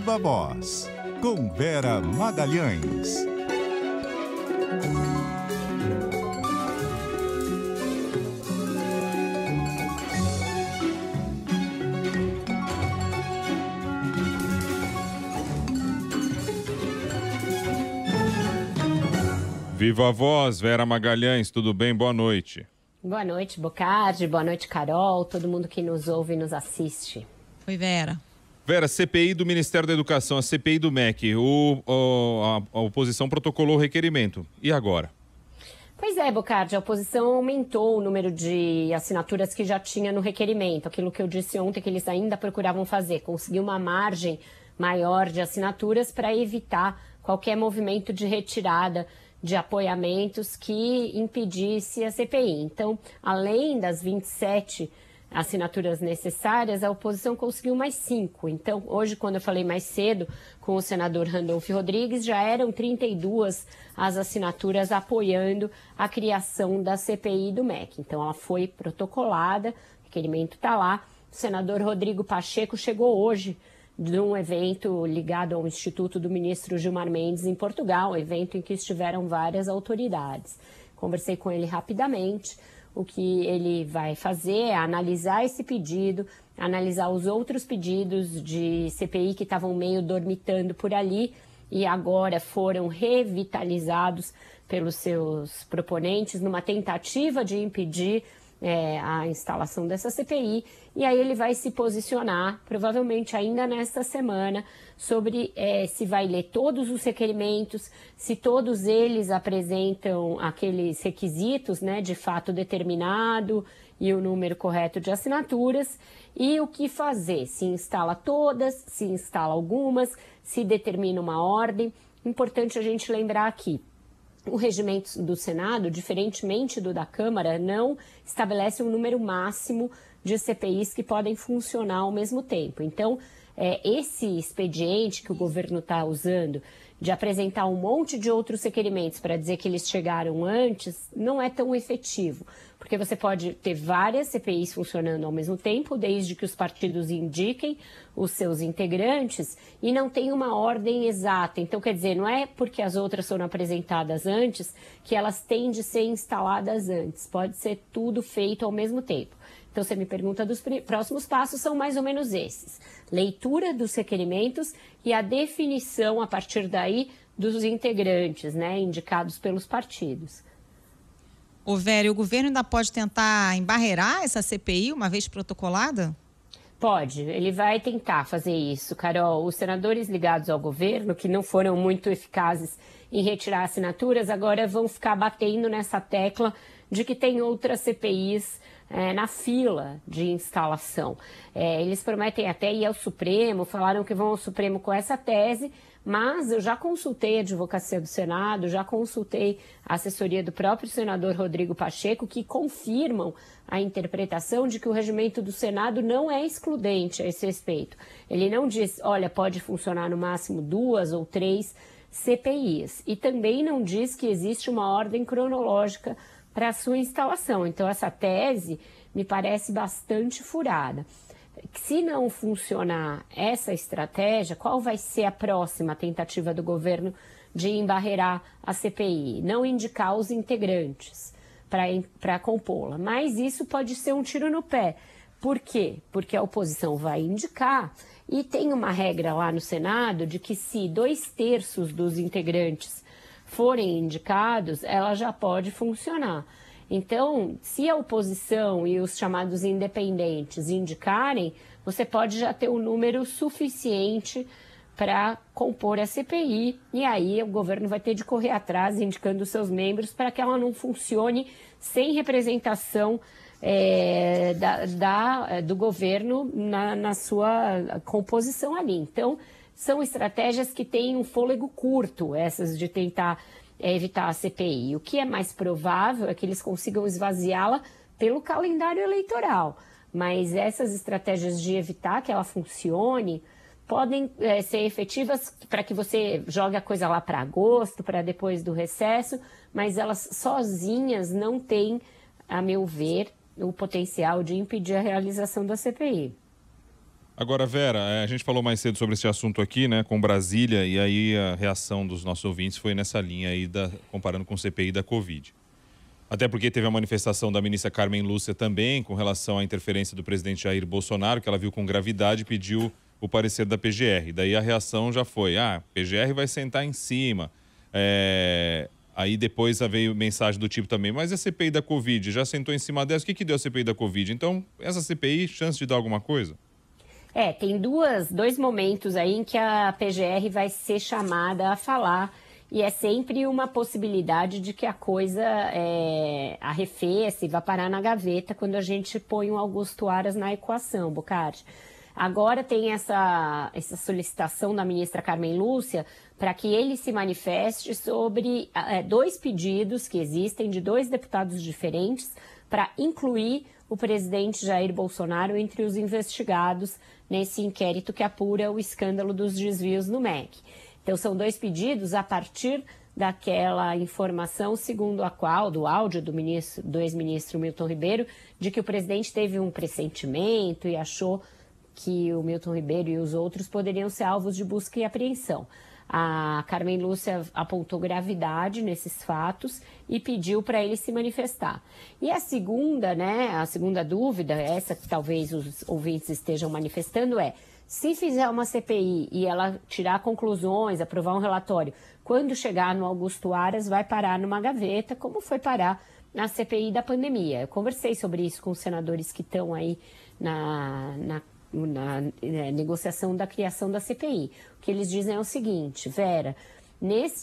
Viva Voz, com Vera Magalhães. Viva Voz, Vera Magalhães, tudo bem? Boa noite. Boa noite, Bocardi. Boa noite, Carol. Todo mundo que nos ouve e nos assiste. Oi, Vera. Vera, CPI do Ministério da Educação, a CPI do MEC, a oposição protocolou o requerimento. E agora? Pois é, Bocardi, a oposição aumentou o número de assinaturas que já tinha no requerimento. Aquilo que eu disse ontem que eles ainda procuravam fazer, conseguir uma margem maior de assinaturas para evitar qualquer movimento de retirada de apoiamentos que impedisse a CPI. Então, além das 27 assinaturas necessárias, a oposição conseguiu mais 5. Então, hoje, quando eu falei mais cedo com o senador Randolfo Rodrigues, já eram 32 as assinaturas apoiando a criação da CPI do MEC. Então, ela foi protocolada, o requerimento está lá. O senador Rodrigo Pacheco chegou hoje de um evento ligado ao Instituto do Ministro Gilmar Mendes em Portugal, evento em que estiveram várias autoridades. Conversei com ele rapidamente. O que ele vai fazer é analisar esse pedido, analisar os outros pedidos de CPI que estavam meio dormitando por ali e agora foram revitalizados pelos seus proponentes numa tentativa de impedir a instalação dessa CPI, e aí ele vai se posicionar, provavelmente ainda nesta semana, sobre se vai ler todos os requerimentos, se todos eles apresentam aqueles requisitos, né, de fato determinado e o número correto de assinaturas, e o que fazer, se instala todas, se instala algumas, se determina uma ordem. Importante a gente lembrar aqui, o regimento do Senado, diferentemente do da Câmara, não estabelece um número máximo de CPIs que podem funcionar ao mesmo tempo. Então, esse expediente que o governo está usando de apresentar um monte de outros requerimentos para dizer que eles chegaram antes, não é tão efetivo. Porque você pode ter várias CPIs funcionando ao mesmo tempo, desde que os partidos indiquem os seus integrantes e não tem uma ordem exata. Então, quer dizer, não é porque as outras foram apresentadas antes que elas têm de ser instaladas antes. Pode ser tudo feito ao mesmo tempo. Então, você me pergunta dos próximos passos, são mais ou menos esses. Leitura dos requerimentos e a definição, a partir daí, dos integrantes, né, indicados pelos partidos. Ô, Vera, o governo ainda pode tentar embarrear essa CPI, uma vez protocolada? Pode, ele vai tentar fazer isso, Carol. Os senadores ligados ao governo, que não foram muito eficazes em retirar assinaturas, agora vão ficar batendo nessa tecla de que tem outras CPIs na fila de instalação. Eles prometem até ir ao Supremo, falaram que vão ao Supremo com essa tese, mas eu já consultei a advocacia do Senado, já consultei a assessoria do próprio senador Rodrigo Pacheco, que confirmam a interpretação de que o regimento do Senado não é excludente a esse respeito. Ele não diz, olha, pode funcionar no máximo 2 ou 3 CPIs. E também não diz que existe uma ordem cronológica para a sua instalação. Então, essa tese me parece bastante furada. Se não funcionar essa estratégia, qual vai ser a próxima tentativa do governo de embarrear a CPI? Não indicar os integrantes para compô-la. Mas isso pode ser um tiro no pé. Por quê? Porque a oposição vai indicar e tem uma regra lá no Senado de que se 2/3 dos integrantes forem indicados, ela já pode funcionar. Então, se a oposição e os chamados independentes indicarem, você pode já ter um número suficiente para compor a CPI e aí o governo vai ter de correr atrás indicando os seus membros para que ela não funcione sem representação do governo na sua composição ali. Então, são estratégias que têm um fôlego curto, essas de tentar evitar a CPI. O que é mais provável é que eles consigam esvaziá-la pelo calendário eleitoral. Mas essas estratégias de evitar que ela funcione podem ser efetivas para que você jogue a coisa lá para agosto, para depois do recesso, mas elas sozinhas não têm, a meu ver, o potencial de impedir a realização da CPI. Agora, Vera, a gente falou mais cedo sobre esse assunto aqui, né, com Brasília, e aí a reação dos nossos ouvintes foi nessa linha aí, comparando com o CPI da Covid. Até porque teve a manifestação da ministra Carmen Lúcia também, com relação à interferência do presidente Jair Bolsonaro, que ela viu com gravidade e pediu o parecer da PGR. Daí a reação já foi, PGR vai sentar em cima. Aí depois veio mensagem do tipo também, mas a CPI da Covid já sentou em cima dessa? O que deu a CPI da Covid? Então, essa CPI, chance de dar alguma coisa? Tem dois momentos aí em que a PGR vai ser chamada a falar, e é sempre uma possibilidade de que a coisa arrefeça e vá parar na gaveta quando a gente põe o Augusto Aras na equação, Bocardi. Agora tem essa solicitação da ministra Carmen Lúcia para que ele se manifeste sobre dois pedidos que existem de dois deputados diferentes para incluir o presidente Jair Bolsonaro entre os investigados nesse inquérito que apura o escândalo dos desvios no MEC. Então, são dois pedidos a partir daquela informação segundo a qual, do áudio do ex-ministro Milton Ribeiro, de que o presidente teve um pressentimento e achou que o Milton Ribeiro e os outros poderiam ser alvos de busca e apreensão. A Carmen Lúcia apontou gravidade nesses fatos e pediu para ele se manifestar. E a segunda dúvida, essa que talvez os ouvintes estejam manifestando, se fizer uma CPI e ela tirar conclusões, aprovar um relatório, quando chegar no Augusto Aras vai parar numa gaveta, como foi parar na CPI da pandemia. Eu conversei sobre isso com os senadores que estão aí na negociação da criação da CPI. O que eles dizem é o seguinte, Vera,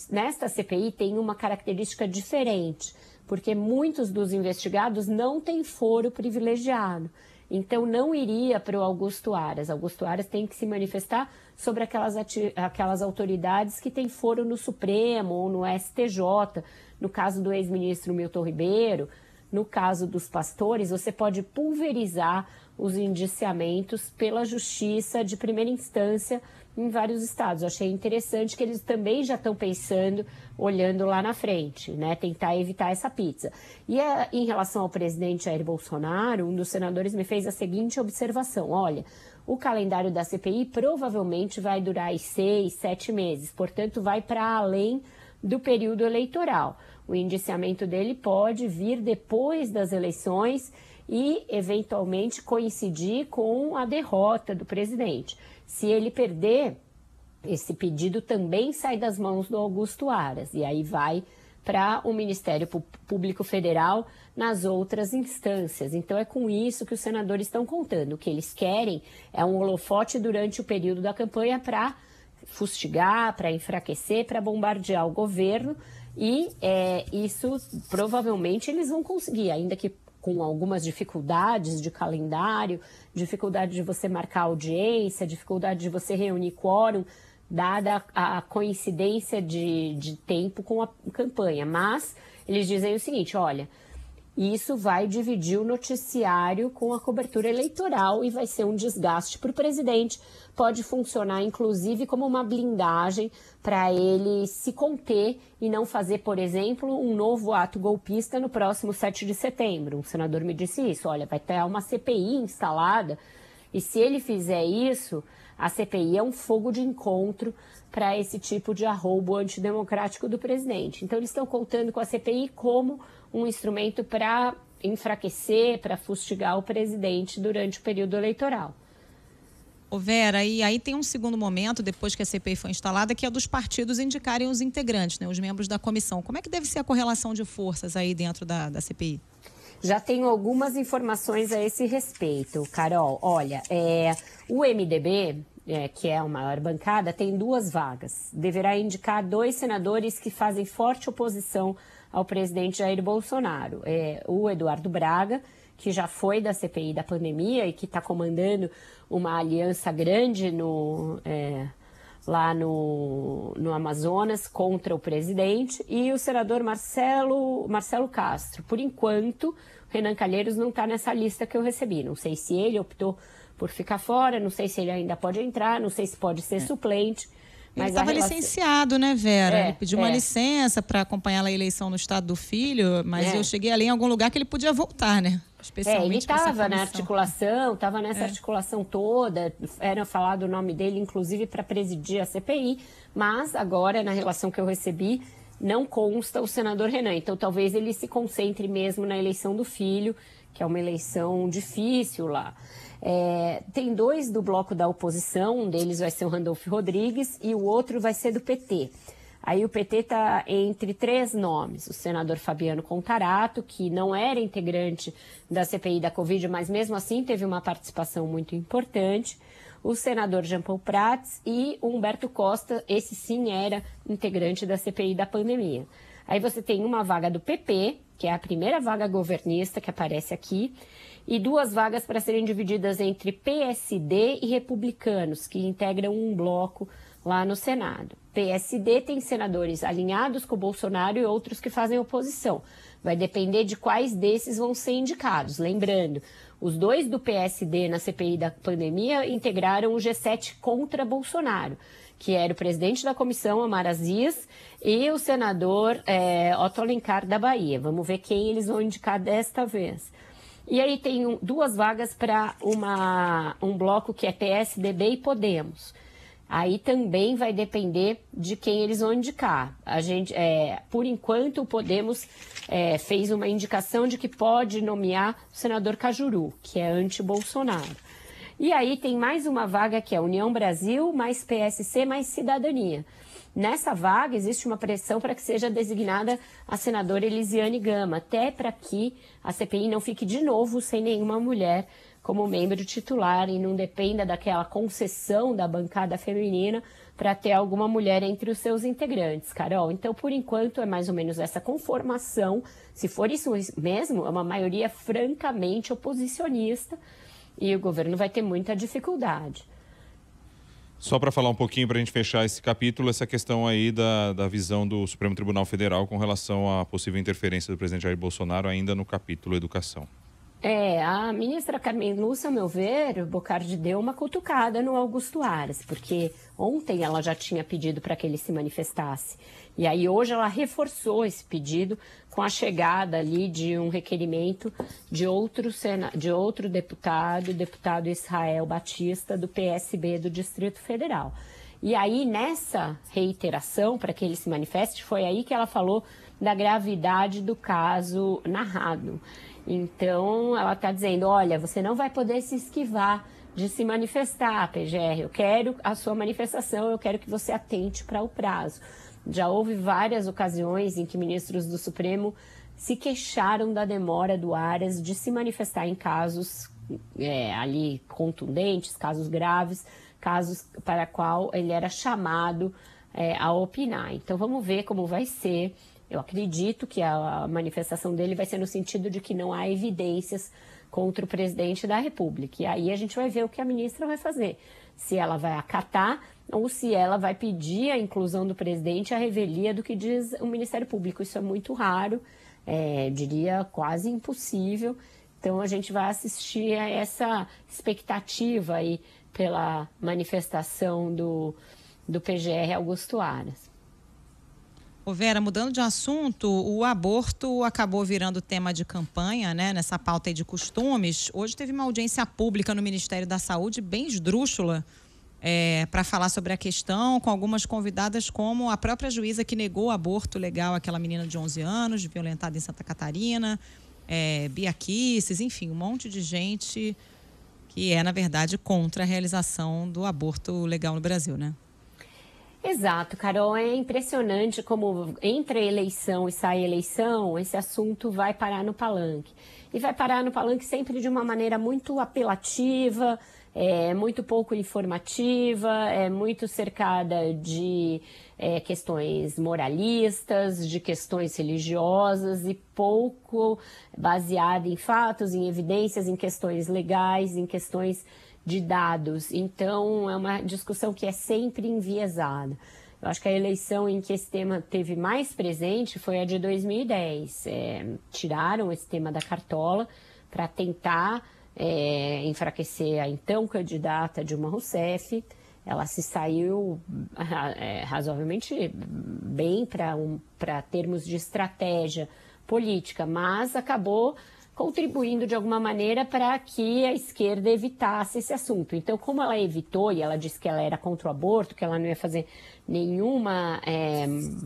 nesta CPI tem uma característica diferente, porque muitos dos investigados não têm foro privilegiado. Então, não iria para o Augusto Aras. Augusto Aras tem que se manifestar sobre aquelas autoridades que têm foro no Supremo ou no STJ. No caso do ex-ministro Milton Ribeiro, no caso dos pastores, você pode pulverizar os indiciamentos pela justiça de primeira instância em vários estados. Eu achei interessante que eles também já estão pensando, olhando lá na frente, né? Tentar evitar essa pizza. E em relação ao presidente Jair Bolsonaro, um dos senadores me fez a seguinte observação. Olha, o calendário da CPI provavelmente vai durar 6, 7 meses, portanto vai para além do período eleitoral. O indiciamento dele pode vir depois das eleições e, eventualmente, coincidir com a derrota do presidente. Se ele perder, esse pedido também sai das mãos do Augusto Aras e aí vai para o Ministério Público Federal nas outras instâncias. Então, é com isso que os senadores estão contando. O que eles querem é um holofote durante o período da campanha para fustigar, para enfraquecer, para bombardear o governo e isso provavelmente eles vão conseguir, ainda que com algumas dificuldades de calendário, dificuldade de você marcar audiência, dificuldade de você reunir quórum, dada a coincidência de tempo com a campanha. Mas eles dizem o seguinte, olha, isso vai dividir o noticiário com a cobertura eleitoral e vai ser um desgaste para o presidente. Pode funcionar, inclusive, como uma blindagem para ele se conter e não fazer, por exemplo, um novo ato golpista no próximo 7 de setembro. Um senador me disse isso, olha, vai ter uma CPI instalada e se ele fizer isso, a CPI é um fogo de encontro para esse tipo de arroubo antidemocrático do presidente. Então, eles estão contando com a CPI como um instrumento para enfraquecer, para fustigar o presidente durante o período eleitoral. Ô Vera, e aí tem um segundo momento, depois que a CPI foi instalada, que é dos partidos indicarem os integrantes, né, os membros da comissão. Como é que deve ser a correlação de forças aí dentro da CPI? Já tenho algumas informações a esse respeito, Carol. Olha, o MDB, que é a maior bancada, tem 2 vagas. Deverá indicar 2 senadores que fazem forte oposição ao presidente Jair Bolsonaro. O Eduardo Braga, que já foi da CPI da pandemia e que está comandando uma aliança grande lá no Amazonas contra o presidente, e o senador Marcelo Castro. Por enquanto, Renan Calheiros não está nessa lista que eu recebi. Não sei se ele optou por ficar fora, não sei se ele ainda pode entrar, não sei se pode ser suplente. Ele estava licenciado, né, Vera? Ele pediu uma licença para acompanhar a eleição no estado do filho, mas eu cheguei ali em algum lugar que ele podia voltar, né? especialmente ele estava na comissão. articulação, estava nessa articulação toda, era falado o nome dele, inclusive, para presidir a CPI, mas agora, na relação que eu recebi, não consta o senador Renan. Então, talvez ele se concentre mesmo na eleição do filho, que é uma eleição difícil lá. Tem 2 do bloco da oposição, um deles vai ser o Randolfo Rodrigues e o outro vai ser do PT. Aí o PT está entre 3 nomes, o senador Fabiano Contarato, que não era integrante da CPI da Covid, mas mesmo assim teve uma participação muito importante, o senador Jean Paul Prats e o Humberto Costa, esse sim era integrante da CPI da pandemia. Aí você tem uma vaga do PP, que é a primeira vaga governista que aparece aqui, e 2 vagas para serem divididas entre PSD e republicanos, que integram um bloco lá no Senado. PSD tem senadores alinhados com o Bolsonaro e outros que fazem oposição. Vai depender de quais desses vão ser indicados. Lembrando, os 2 do PSD na CPI da pandemia integraram o G7 contra Bolsonaro, que era o presidente da comissão, Omar Aziz, e o senador Otto Alencar da Bahia. Vamos ver quem eles vão indicar desta vez. E aí tem 2 vagas para um bloco que é PSDB e Podemos. Aí também vai depender de quem eles vão indicar. Por enquanto, o Podemos fez uma indicação de que pode nomear o senador Cajuru, que é anti-Bolsonaro. E aí tem mais uma vaga que é União Brasil, mais PSC, mais Cidadania. Nessa vaga existe uma pressão para que seja designada a senadora Elisiane Gama, até para que a CPI não fique de novo sem nenhuma mulher como membro titular e não dependa daquela concessão da bancada feminina para ter alguma mulher entre os seus integrantes, Carol. Então, por enquanto, é mais ou menos essa conformação. Se for isso mesmo, é uma maioria francamente oposicionista e o governo vai ter muita dificuldade. Só para falar um pouquinho, para a gente fechar esse capítulo, essa questão aí da visão do Supremo Tribunal Federal com relação à possível interferência do presidente Jair Bolsonaro ainda no capítulo educação. A ministra Carmen Lúcia, ao meu ver, o Bocardi deu uma cutucada no Augusto Aras, porque ontem ela já tinha pedido para que ele se manifestasse. E aí hoje ela reforçou esse pedido com a chegada ali de um requerimento de outro deputado, o deputado Israel Batista, do PSB do Distrito Federal. E aí, nessa reiteração, para que ele se manifeste, foi aí que ela falou da gravidade do caso narrado. Então, ela está dizendo, olha, você não vai poder se esquivar de se manifestar, PGR. Eu quero a sua manifestação, eu quero que você atente para o prazo. Já houve várias ocasiões em que ministros do Supremo se queixaram da demora do Aras de se manifestar em casos ali contundentes, casos graves, casos para qual ele era chamado a opinar. Então, vamos ver como vai ser. Eu acredito que a manifestação dele vai ser no sentido de que não há evidências contra o presidente da República. E aí a gente vai ver o que a ministra vai fazer. Se ela vai acatar ou se ela vai pedir a inclusão do presidente à revelia do que diz o Ministério Público. Isso é muito raro, diria quase impossível. Então a gente vai assistir a essa expectativa aí pela manifestação do PGR Augusto Aras. Ô Vera, mudando de assunto, o aborto acabou virando tema de campanha, né, nessa pauta aí de costumes. Hoje teve uma audiência pública no Ministério da Saúde bem esdrúxula para falar sobre a questão, com algumas convidadas como a própria juíza que negou o aborto legal àquela menina de 11 anos, violentada em Santa Catarina, Bia Kicis, enfim, um monte de gente que na verdade, contra a realização do aborto legal no Brasil, né? Exato, Carol, é impressionante como entre eleição e sai eleição, esse assunto vai parar no palanque. E vai parar no palanque sempre de uma maneira muito apelativa, muito pouco informativa, muito cercada de questões moralistas, de questões religiosas e pouco baseada em fatos, em evidências, em questões legais, em questões de dados. Então, é uma discussão que é sempre enviesada. Eu acho que a eleição em que esse tema teve mais presente foi a de 2010. Tiraram esse tema da cartola para tentar enfraquecer a então candidata Dilma Rousseff. Ela se saiu razoavelmente bem para termos de estratégia política, mas acabou contribuindo de alguma maneira para que a esquerda evitasse esse assunto. Então, como ela evitou, e ela disse que ela era contra o aborto, que ela não ia fazer nenhuma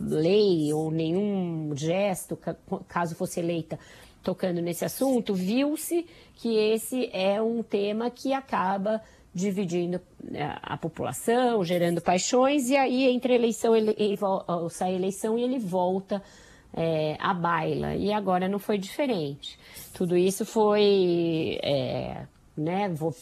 lei ou nenhum gesto, caso fosse eleita, tocando nesse assunto, viu-se que esse é um tema que acaba dividindo a população, gerando paixões, e aí entre a eleição, sai a eleição e ele volta à baila. E agora não foi diferente. Tudo isso foi,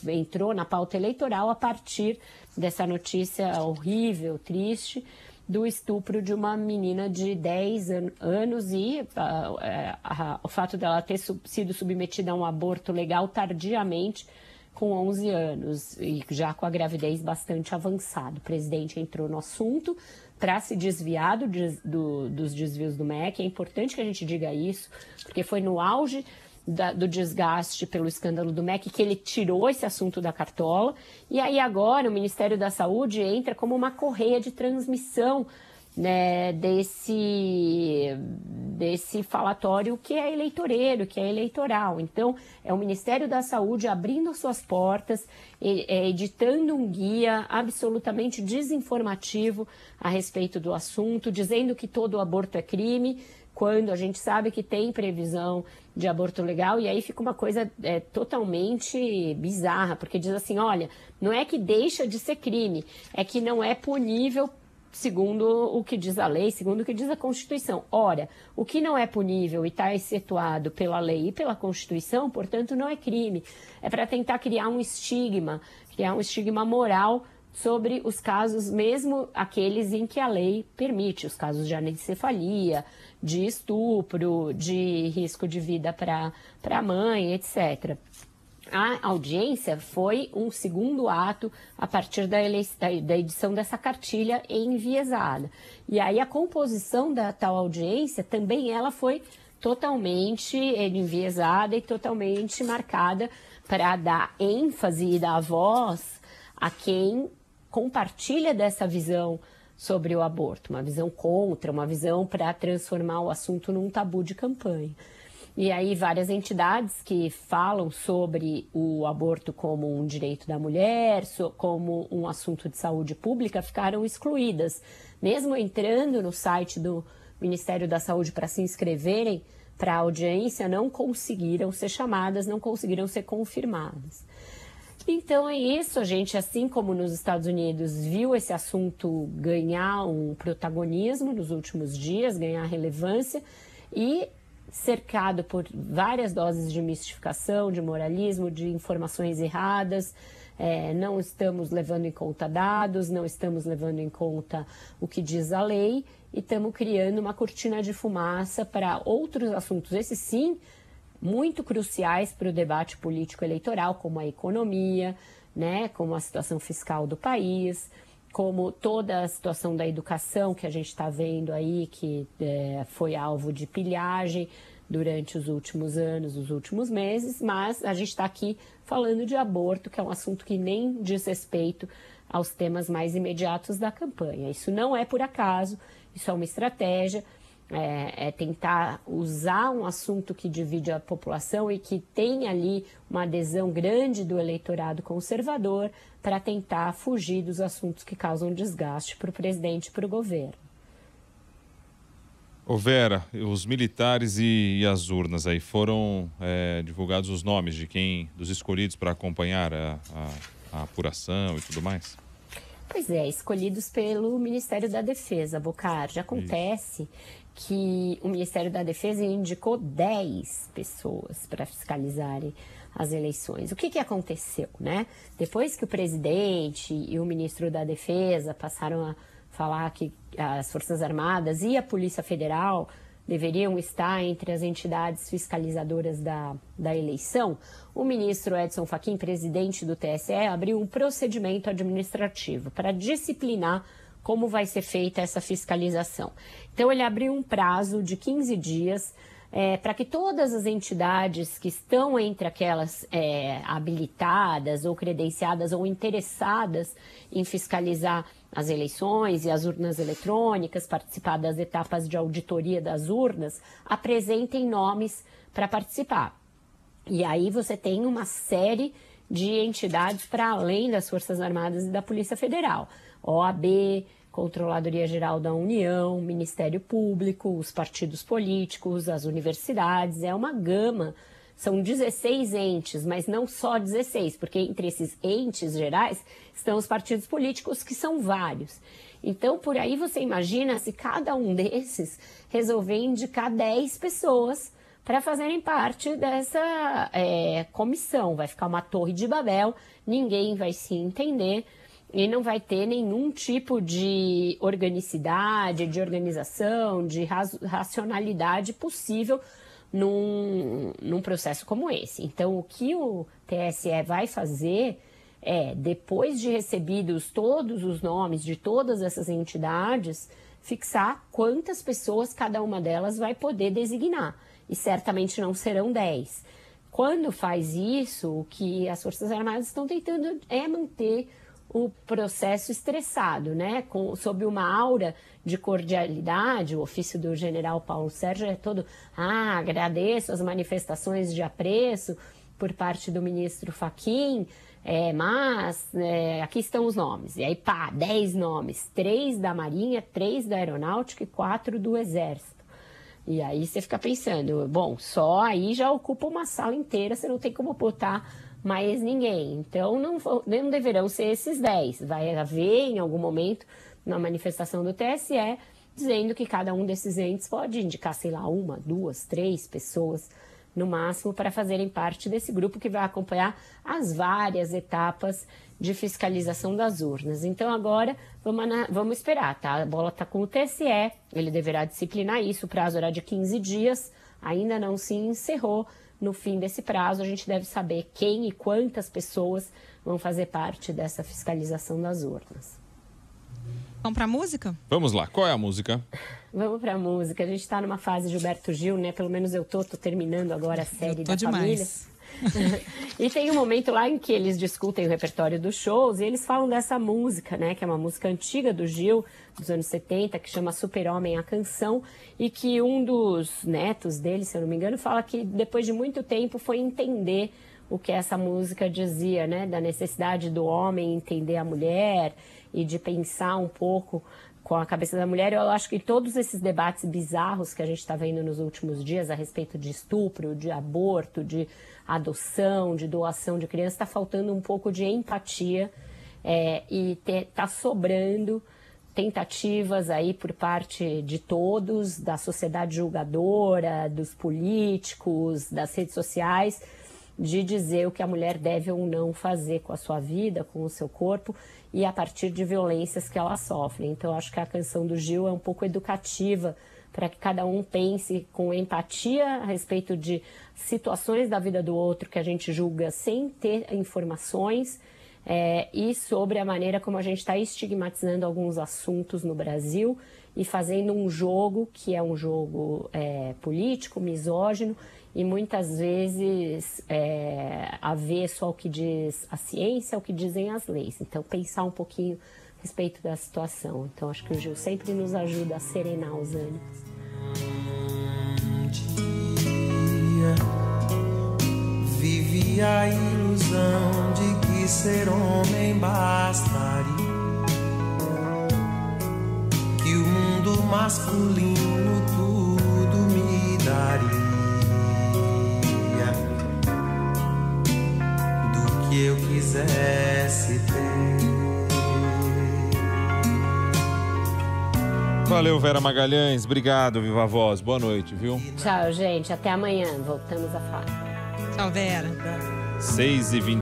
entrou na pauta eleitoral a partir dessa notícia horrível, triste, do estupro de uma menina de 10 anos e o fato dela ter sido submetida a um aborto legal tardiamente, com 11 anos, e já com a gravidez bastante avançada. O presidente entrou no assunto para se desviar dos desvios do MEC. É importante que a gente diga isso, porque foi no auge do desgaste pelo escândalo do MEC que ele tirou esse assunto da cartola. E aí agora o Ministério da Saúde entra como uma correia de transmissão, né, desse falatório que é eleitoreiro, que é eleitoral. Então, é o Ministério da Saúde abrindo suas portas, editando um guia absolutamente desinformativo a respeito do assunto, dizendo que todo aborto é crime, quando a gente sabe que tem previsão de aborto legal, e aí fica uma coisa totalmente bizarra, porque diz assim, olha, não é que deixa de ser crime, é que não é punível segundo o que diz a lei, segundo o que diz a Constituição. Ora, o que não é punível e está excetuado pela lei e pela Constituição, portanto, não é crime. É para tentar criar um estigma moral sobre os casos, mesmo aqueles em que a lei permite, os casos de anencefalia, de estupro, de risco de vida para a mãe, etc. A audiência foi um segundo ato a partir da edição dessa cartilha enviesada. E aí a composição da tal audiência também ela foi totalmente enviesada e totalmente marcada para dar ênfase e dar voz a quem compartilha dessa visão sobre o aborto, uma visão contra, uma visão para transformar o assunto num tabu de campanha. E aí várias entidades que falam sobre o aborto como um direito da mulher, como um assunto de saúde pública, ficaram excluídas. Mesmo entrando no site do Ministério da Saúde para se inscreverem para a audiência, não conseguiram ser chamadas, não conseguiram ser confirmadas. Então é isso, a gente, assim como nos Estados Unidos, viu esse assunto ganhar um protagonismo nos últimos dias, ganhar relevância e cercado por várias doses de mistificação, de moralismo, de informações erradas, não estamos levando em conta dados, não estamos levando em conta o que diz a lei e estamos criando uma cortina de fumaça para outros assuntos, esses sim, muito cruciais para o debate político eleitoral, como a economia, né, como a situação fiscal do país, como toda a situação da educação que a gente está vendo aí, que foi alvo de pilhagem durante os últimos anos, os últimos meses, mas a gente está aqui falando de aborto, que é um assunto que nem diz respeito aos temas mais imediatos da campanha. Isso não é por acaso, isso é uma estratégia, é tentar usar um assunto que divide a população e que tem ali uma adesão grande do eleitorado conservador para tentar fugir dos assuntos que causam desgaste para o presidente e para o governo. Ô Vera, os militares e as urnas aí, foram divulgados os nomes dos escolhidos para acompanhar a apuração e tudo mais? Pois é, escolhidos pelo Ministério da Defesa, Bocardi. Acontece que o Ministério da Defesa indicou 10 pessoas para fiscalizarem as eleições. O que aconteceu, né? Depois que o presidente e o ministro da Defesa passaram a falar que as Forças Armadas e a Polícia Federal deveriam estar entre as entidades fiscalizadoras da eleição, o ministro Edson Fachin, presidente do TSE, abriu um procedimento administrativo para disciplinar como vai ser feita essa fiscalização. Então, ele abriu um prazo de 15 dias para que todas as entidades que estão entre aquelas habilitadas ou credenciadas ou interessadas em fiscalizar as eleições e as urnas eletrônicas, participar das etapas de auditoria das urnas, apresentem nomes para participar. E aí você tem uma série de entidades para além das Forças Armadas e da Polícia Federal. OAB, Controladoria Geral da União, Ministério Público, os partidos políticos, as universidades, é uma gama. São 16 entes, mas não só 16, porque entre esses entes gerais estão os partidos políticos, que são vários. Então, por aí você imagina se cada um desses resolver indicar 10 pessoas para fazerem parte dessa comissão. Vai ficar uma torre de Babel, ninguém vai se entender e não vai ter nenhum tipo de organicidade, de organização, de racionalidade possível num processo como esse. Então, o que o TSE vai fazer é, depois de recebidos todos os nomes de todas essas entidades, fixar quantas pessoas cada uma delas vai poder designar. E certamente não serão 10. Quando faz isso, o que as Forças Armadas estão tentando é manter o processo estressado, né? Sob uma aura de cordialidade. O ofício do general Paulo Sérgio é todo, agradeço as manifestações de apreço por parte do ministro Fachin, mas aqui estão os nomes. E aí, 10 nomes, 3 da Marinha, 3 da Aeronáutica e 4 do Exército. E aí você fica pensando, bom, só aí já ocupa uma sala inteira, você não tem como botar mais ninguém. Então, não deverão ser esses 10. Vai haver, em algum momento, na manifestação do TSE, dizendo que cada um desses entes pode indicar, sei lá, 1, 2, 3 pessoas, no máximo, para fazerem parte desse grupo que vai acompanhar as várias etapas de fiscalização das urnas. Então, agora, vamos esperar, tá? A bola está com o TSE, ele deverá disciplinar isso, o prazo era de 15 dias, ainda não se encerrou. No fim desse prazo, a gente deve saber quem e quantas pessoas vão fazer parte dessa fiscalização das urnas. Vamos para a música? Vamos lá, qual é a música? Vamos para a música. A gente está numa fase Gilberto Gil, né? Pelo menos eu tô terminando agora a série da demais. Família. E tem um momento lá em que eles discutem o repertório dos shows e eles falam dessa música, né? Que é uma música antiga do Gil, dos anos 70, que chama Super-Homem, a canção, e que um dos netos dele, se eu não me engano, fala que depois de muito tempo foi entender o que essa música dizia, né? Da necessidade do homem entender a mulher e de pensar um pouco com a cabeça da mulher. Eu acho que todos esses debates bizarros que a gente está vendo nos últimos dias a respeito de estupro, de aborto, de adoção, de doação de criança, está faltando um pouco de empatia e está sobrando tentativas aí por parte de todos, da sociedade julgadora, dos políticos, das redes sociais, de dizer o que a mulher deve ou não fazer com a sua vida, com o seu corpo, e a partir de violências que ela sofre. Então, acho que a canção do Gil é um pouco educativa para que cada um pense com empatia a respeito de situações da vida do outro que a gente julga sem ter informações e sobre a maneira como a gente está estigmatizando alguns assuntos no Brasil e fazendo um jogo que é um jogo político, misógino, e muitas vezes avesso ao que diz a ciência, ao que dizem as leis. Então, pensar um pouquinho a respeito da situação. Então, acho que o Gil sempre nos ajuda a serenar os ânimos. Um dia vivi a ilusão de que ser homem bastaria, que o mundo masculino tudo me daria. Que eu quisesse ter. Valeu, Vera Magalhães. Obrigado, Viva Voz. Boa noite, viu? Tchau, gente. Até amanhã. Voltamos a falar. Tchau, Vera. 6h20.